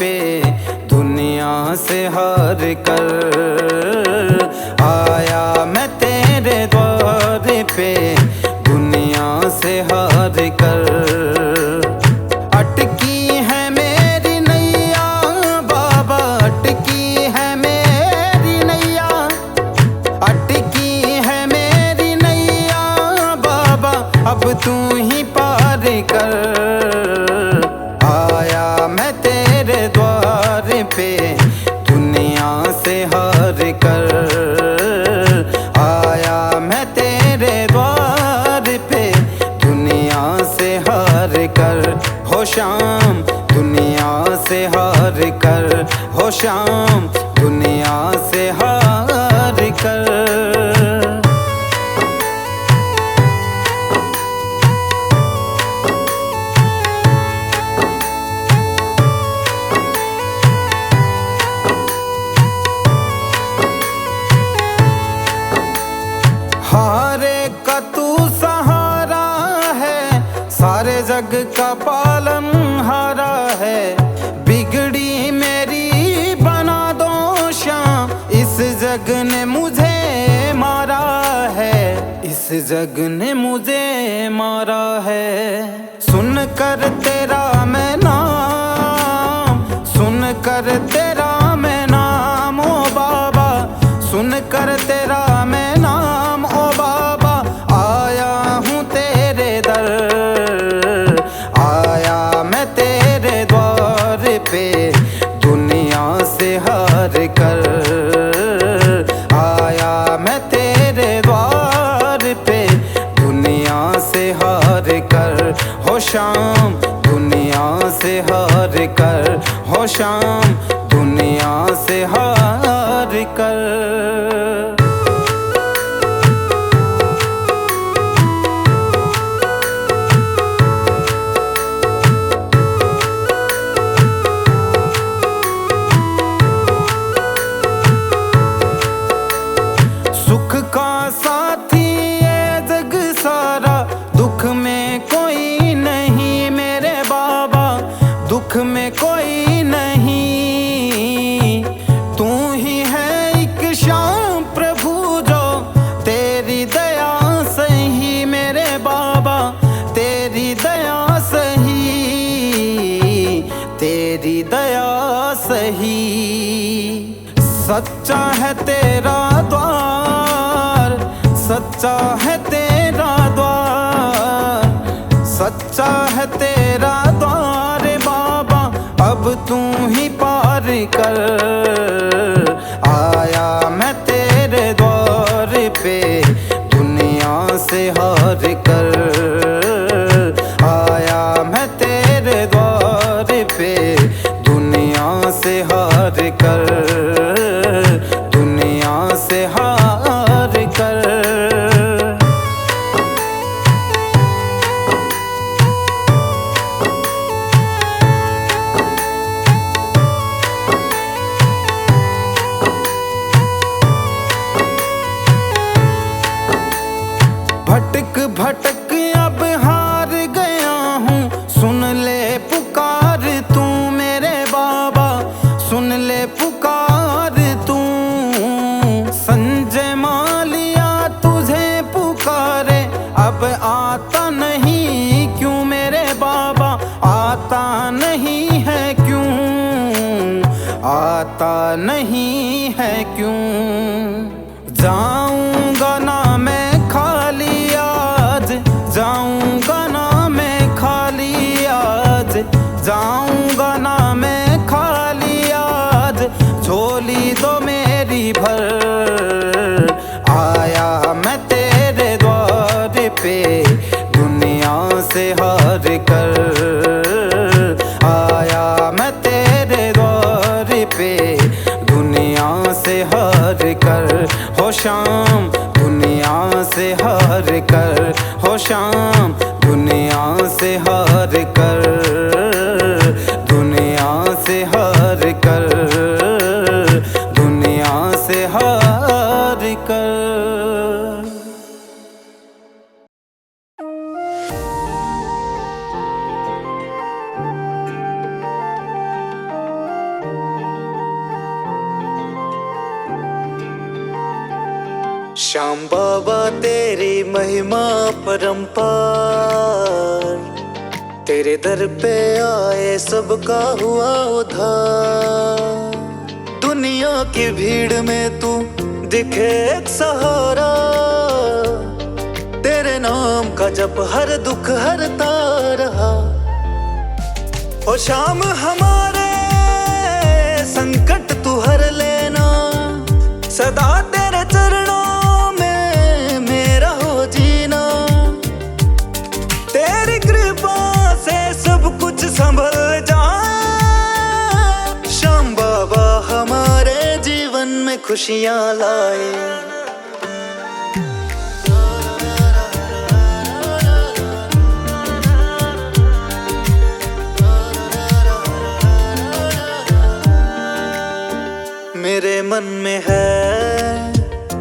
पे दुनिया से हार कर आया मैं तेरे द्वार पे दुनिया से हार कर। अटकी है मेरी नैया बाबा, अटकी है मेरी नैया, अटकी है मेरी नैया बाबा, अब तू ही पार कर। आया मैं तेरे द्वार पे दुनिया से हार कर आया मैं तेरे द्वार पे दुनिया से हार कर। हो शाम दुनिया से हार कर, हो शाम दुनिया से हार कर। हारे का तू सहारा है, सारे जग का पालन हारा है। बिगड़ी मेरी बना दो शाम, इस जग ने मुझे मारा है, इस जग ने मुझे मारा है। सुन कर तेरा मैं नाम, सुन कर तेरा मैं नाम ओ बाबा, सुन कर तेरा मैं नाम ओ बाबा, आया हूँ तेरे दर, आया मैं तेरे द्वार पे दुनिया से हार कर। आया मैं तेरे द्वार पे दुनिया से हार कर। हो शाम दुनिया से हार कर, हो शाम दुनिया से हार कर। सुख का साथी ये जग सारा, दुख में कोई नहीं मेरे बाबा, दुख में कोई नहीं। तू ही है एक शाम प्रभु जो तेरी दया सही मेरे बाबा, तेरी दया सही, तेरी दया सही। सच्चा है तेरा द्वार, सच्चा है तेरा द्वार, सच्चा है तेरा द्वार बाबा, अब तू ही पार कर। आया मैं तेरे द्वार पे दुनिया से हार कर। आया मैं तेरे द्वार पे दुनिया से हार कर, दुनिया से हार कर। भटक भटक अब हार गया हूँ, सुन ले पुकार तू मेरे बाबा, सुन ले पुकार तू। संजय मालिया तुझे पुकारे, अब आता नहीं क्यों मेरे बाबा, आता नहीं है क्यों, आता नहीं है क्यों। जाऊंगा ना मैं खाली आज, जाऊंगा ना मैं खाली आज, जाऊंगा ना मैं खाली आज, झोली दो मेरी भर। आया मैं तेरे द्वार पे दुनिया से हार कर। आया मैं तेरे द्वार पे दुनिया से हार कर। हो शाम दुनिया से हार कर, हो शाम दुनिया से हार कर, दुनिया से हार कर, दुनिया से हार कर। श्याम बाबा तेरी महिमा परंपार, तेरे दर पे आए सबका हुआ उद्धार। दुनिया की भीड़ में तू दिखे एक सहारा, तेरे नाम का जप हर दुख हरता रहा। ओ श्याम हमारे संकट तू हर लेना, सदा तेरे चरणों में मेरा हो जीना। तेरी कृपा से सब कुछ संभल जाए, श्याम बाबा हमारे जीवन में खुशियाँ लाए। मेरे मन में है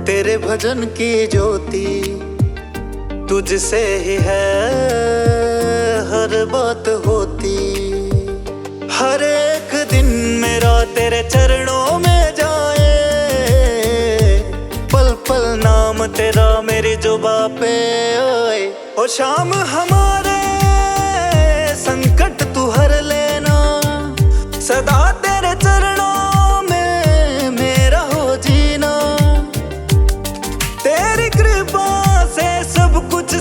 तेरे भजन की ज्योति, तुझसे ही है हर बात होती। हर एक दिन मेरा तेरे चरणों में जाए, पल पल नाम तेरा मेरी जुबां पे आए। ओ श्याम हमारे संकट तू हर लेना, सदा तेरे चरणों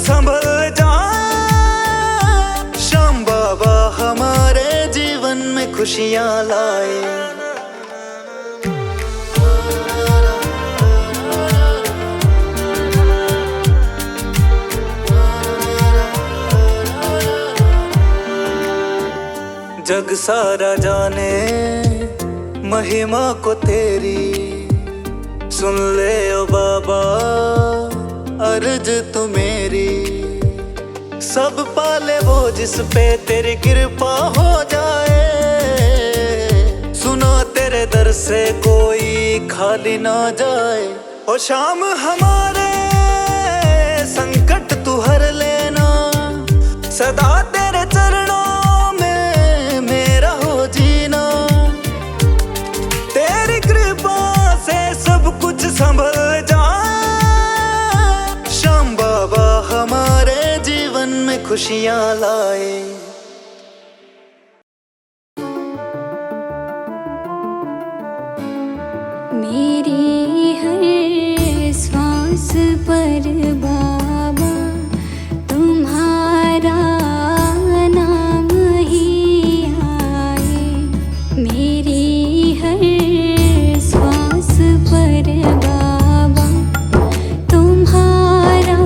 संभल जाए, श्याम बाबा हमारे जीवन में खुशियाँ लाए। जग सारा जाने महिमा को तेरी, सुन ले ओ बाबा अर्ज तू मेरी। सब पाले वो जिस पे तेरी कृपा हो जाए, सुनो तेरे दर से कोई खाली ना जाए। ओ श्याम हमारे संकट तू हर लेना, सदा तेरे चरणों में मेरा हो जीना। तेरी कृपा से सब कुछ संभल जाए, हमारे जीवन में खुशियाँ लाए। मेरी हर श्वास पर बाबा तुम्हारा नाम ही आए। मेरी हर श्वास पर बाबा तुम्हारा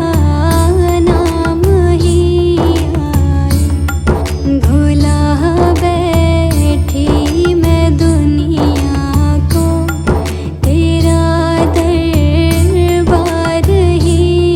ही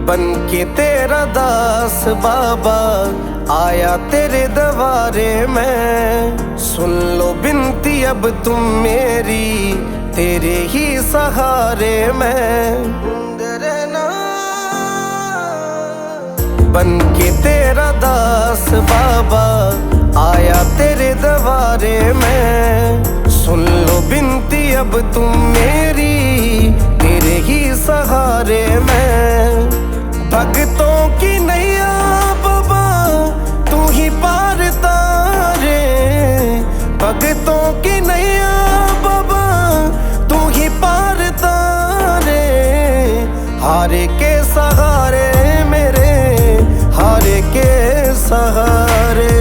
बन के तेरा दास बाबा आया तेरे दरबारे में। सुन लो बिनती अब तुम मेरी, तेरे ही सहारे में। बन के तेरा दास बाबा आया तेरे दरबारे में। सुन लो बिनती अब तुम मेरी, तेरे ही सहारे में। भक्तों की नैया बाबा तू ही पार तारे, भक्तों की नैया बाबा तू ही पार तारे। हारे के सहारे मेरे, हारे के सहारे,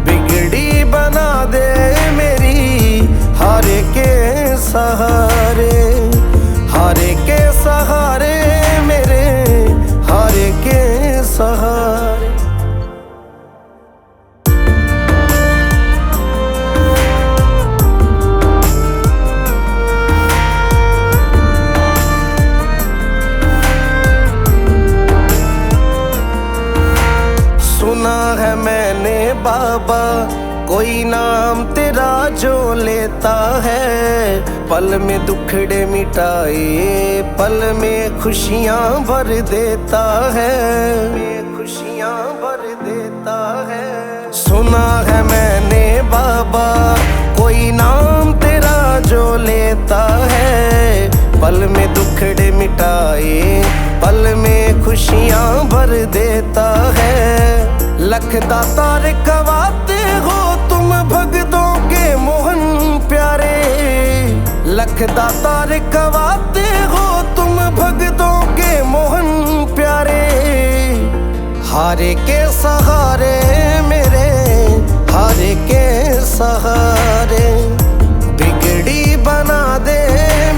बिगड़ी बना दे मेरी, हारे के सहारे। हारे के सहारे मेरे, हारे के सहारे। सुना है मैंने बाबा कोई नाम तेरा जो लेता है, पल में दुखड़े मिटाए, पल में खुशियाँ भर देता है, खुशियाँ भर देता है। सुना है मैंने बाबा कोई नाम तेरा जो लेता है, पल में दुखड़े मिटाए, पल में खुशियाँ भर देता है। लख दातार कवाते हो तुम भगतों के मोहन प्यारे, लख दातार कवाते हो तुम भगतों के मोहन प्यारे। हारे के सहारे मेरे, हारे के सहारे, बिगड़ी बना दे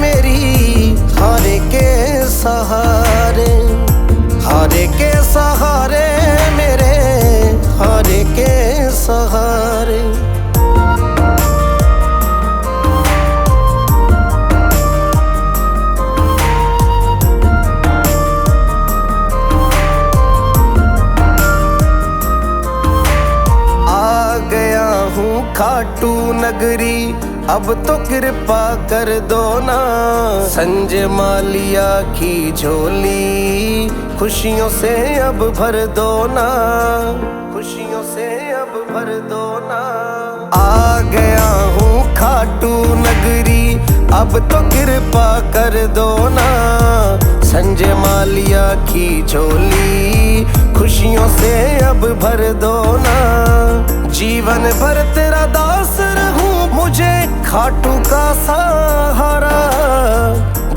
मेरी, हारे के सहारे। हारे के सहारे मेरे, हारे के सहारे। आ गया हूँ खाटू नगरी, अब तो कृपा कर दो ना। संजय मालिया की झोली खुशियों से अब भर दो ना, खुशियों से अब भर दो ना। आ गया हूँ खाटू नगरी, अब तो कृपा कर दो ना। संजय मालिया की झोली खुशियों से अब भर दो ना। जीवन भर तेरा दास रहूं, मुझे खाटू का सहारा।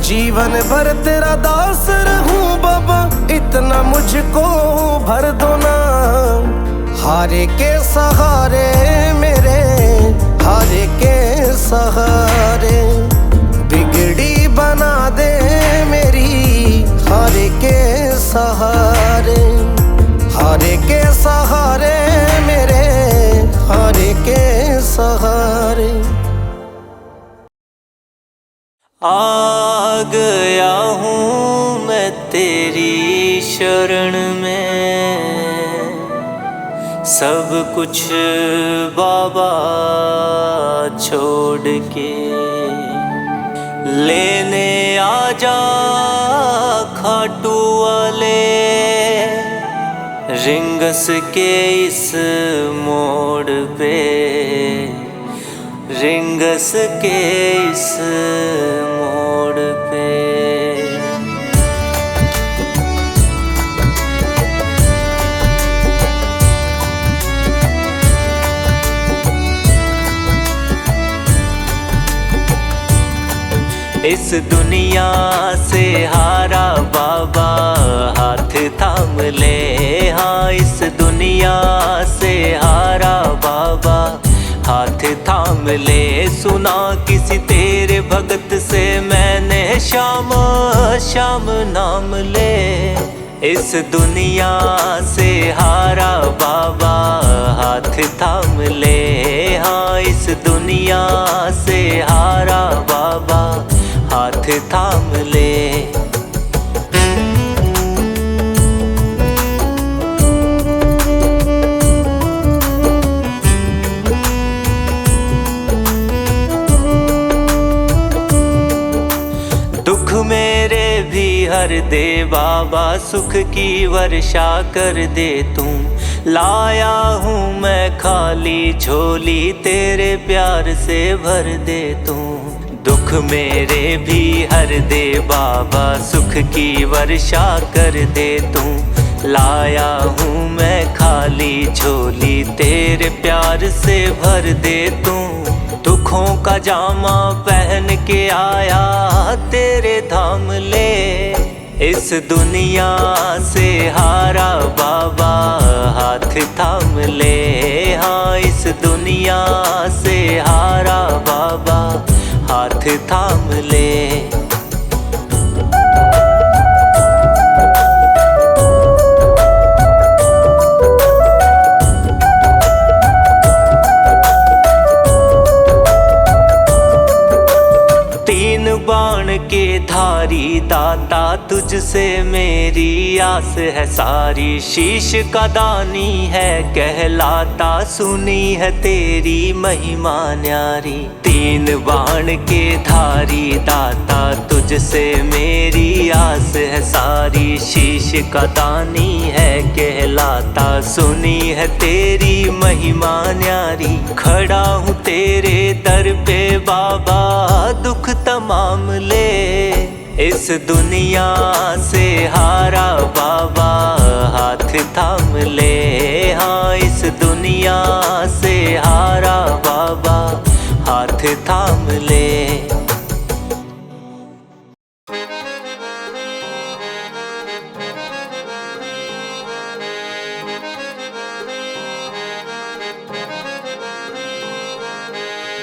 जीवन भर तेरा दास रहूं बाबा, इतना मुझको भर दो ना। हारे के सहारे मेरे, हारे के सहारे, बिगड़ी बना दे मेरी, हारे के सहारे। हारे के सहारे मेरे, हारे के सहारे। आ गया हूँ मैं तेरी शरण में, सब कुछ बाबा छोड़ के। लेने आजा खाटू वाले, रिंगस के इस मोड़ पे, रिंगस के इस मोड़ पे। इस दुनिया से हारा बाबा हाथ थाम ले। हाँ, इस दुनिया से हारा बाबा हाथ थाम ले। सुना किसी तेरे भगत से मैंने श्याम श्याम नाम ले। इस दुनिया से हारा बाबा हाथ थाम ले। हाँ, इस दुनिया से हारा बाबा हाथ थाम ले। मेरे भी हर दे बाबा, सुख की वर्षा कर दे तू। लाया हूँ मैं खाली झोली, तेरे प्यार से भर दे तू। दुख मेरे भी हर दे बाबा, सुख की वर्षा कर दे तू। लाया हूँ मैं खाली झोली, तेरे प्यार से भर दे तू। दुखों का जामा पहन के आया तेरे धाम ले, इस दुनिया से हारा बाबा हाथ थाम ले। हाँ इस दुनिया से हारा बाबा हाथ थाम ले। बाण के धारी दाता, तुझसे मेरी आस है सारी। शीश का दानी है कहलाता, सुनी है तेरी महिमा न्यारी। तीन बाण के धारी दाता, तुझसे मेरी आस है सारी। शीश का दानी है कहलाता, सुनी है तेरी महिमा न्यारी। खड़ा हूँ तेरे दर पे बाबा, दुख तमाम ले, इस दुनिया से हारा बाबा हाथ थाम ले। हाँ इस दुनिया से हारा बाबा हाथ थाम ले।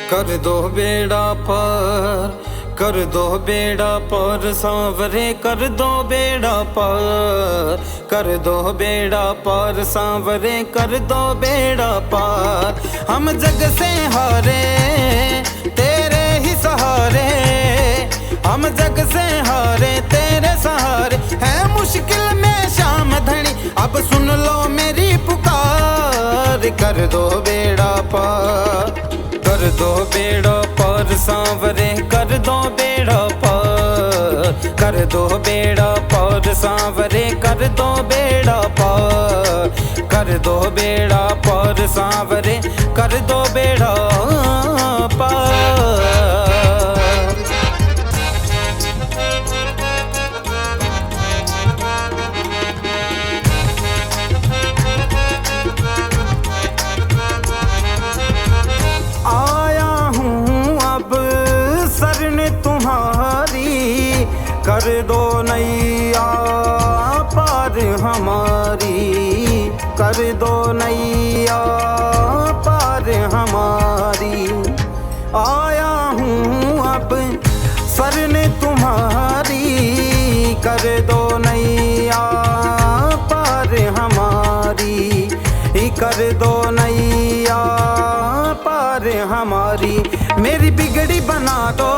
कर दो बेड़ा पार, कर दो बेड़ा पार सांवरे, कर दो बेड़ा पार। कर दो बेड़ा पार सांवरे, कर दो बेड़ा पार। हम जग से हारे तेरे ही सहारे, हम जग से हारे तेरे सहारे। है मुश्किल में शाम धनी, अब सुन लो मेरी पुकार। कर दो बेड़ा पार, कर दो बेड़ा पार सांवरे, कर दो बेड़ा पार। कर दो बेड़ा पार सांवरे, कर दो बेड़ा पार। कर दो बेड़ा पार सांवरे, कर दो बेड़ा पार। कर दो नैया पार हमारी, कर दो नैया पार हमारी। आया हूँ अब शरण तुम्हारी, कर दो नैया पार हमारी। कर दो नैया पार हमारी। मेरी बिगड़ी बना दो,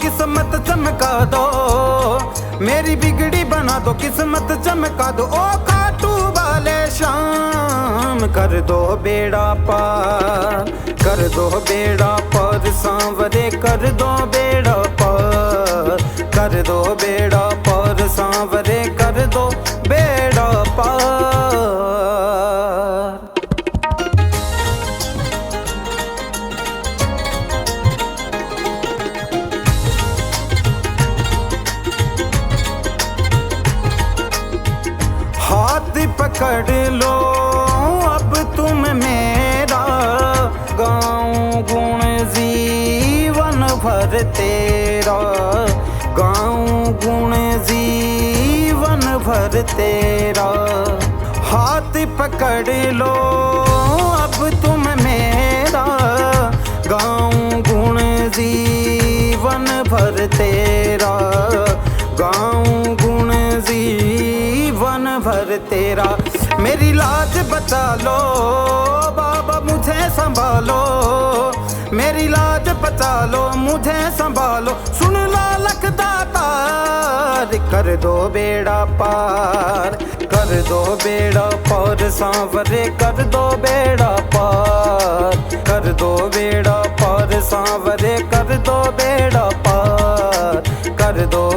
किस्मत चमका दो। मेरी बिगड़ी बना दो, किस्मत चमका दो। ओ खाटू वाले शाम, कर दो बेड़ा पार, कर दो बेड़ा पार सांवरे, कर दो बेड़ा पार। कर दो बेड़ा पार सांवरे, कर दो बेड़ा पार। हाथ पकड़ लो अब तुम मेरा, गाऊं गुण जीवन भर तेरा। गाऊं गुण जीवन भर तेरा। हाथ पकड़ लो अब तुम मेरा, गाऊं गुण जीवन भर तेरा। गाऊं गुण जीवन भर तेरा। मेरी लाज बचा लो बाबा, मुझे संभालो। मेरी लाज बचा लो, मुझे संभालो। सुन लो लखदातार, कर दो बेड़ा पार, कर दो बेड़ा पार सांवरे, कर दो बेड़ा पार। कर दो बेड़ा पार सांवरे, कर दो बेड़ा पार। कर भर दो।